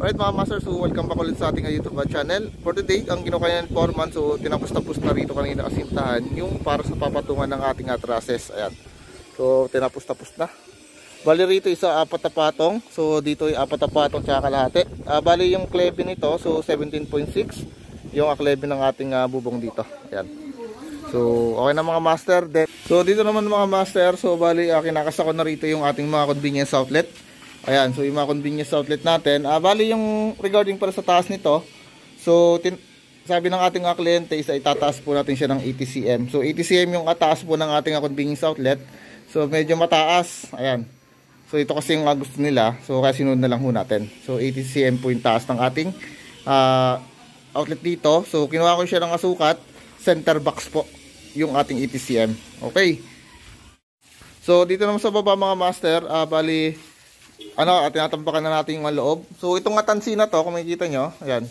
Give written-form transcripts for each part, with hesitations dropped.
Alright mga master, so welcome back ulit sa ating YouTube channel. For today, ang kinukayan foreman, so tinapos-tapos na rito kanina kasintahan yung para sa papatungan ng ating trusses. Ayan. So tinapos-tapos na. Bali rito isa 4 na patong. So dito ay 4 na patong tsaka kalahati. Bali yung klebe nito, so 17.6 yung klebe ng ating bubong dito. Ayan. So okay na mga master. So dito naman mga master, so bali kinakasa ko na rito yung ating mga convenience outlet. Ayan, so yung mga convenience outlet natin. Bali yung regarding para sa taas nito, so sabi ng ating kliyente is itataas po natin siya ng 80 cm. So 80 cm yung ataas po ng ating convenience outlet. So medyo mataas. Ayan. So ito kasi yung gusto nila. So kaya sinunod na lang ho natin. So 80 cm po yung taas ng ating outlet dito. So kinuha ko siya ng sukat. Center box po yung ating 80 cm. Okay. So dito naman sa baba mga master, bali tinatampakan na natin yung loob. So itong atansi na to, kung makikita nyo, ayan.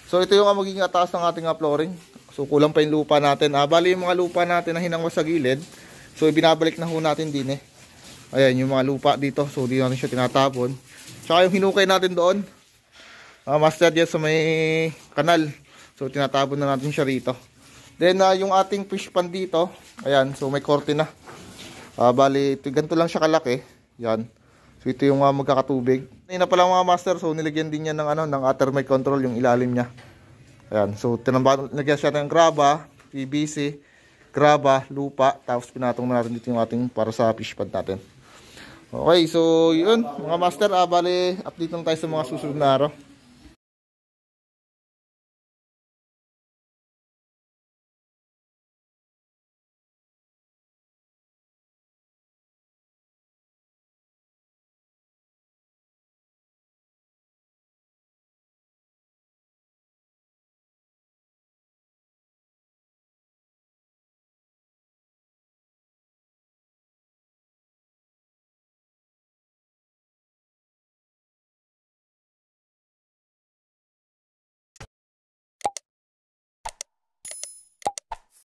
So ito yung magiging ataas ng ating flooring. So kulang pa yung lupa natin. Bali yung mga lupa natin na hinangwas sa gilid. So ibinabalik na ho natin din eh. Ayan yung mga lupa dito. So di natin siya tinatapon. Tsaka yung hinukay natin doon, master dyan sa may kanal. So tinatapon na natin siya rito. Then yung ating fish pan dito, ayan. So may korte na. Bali ganito lang siya kalaki. Yan. So ito yung magkakatubig. Ngayon na pala mga master, so nilagyan din niya ng ng thermite control yung ilalim niya. Ayan, so nilagyan siya ng graba, PVC, graba, lupa, tapos pinatong na natin dito yung ating para sa fish pond natin. Okay, so yun mga master, bali update lang tayo sa mga susunod na araw.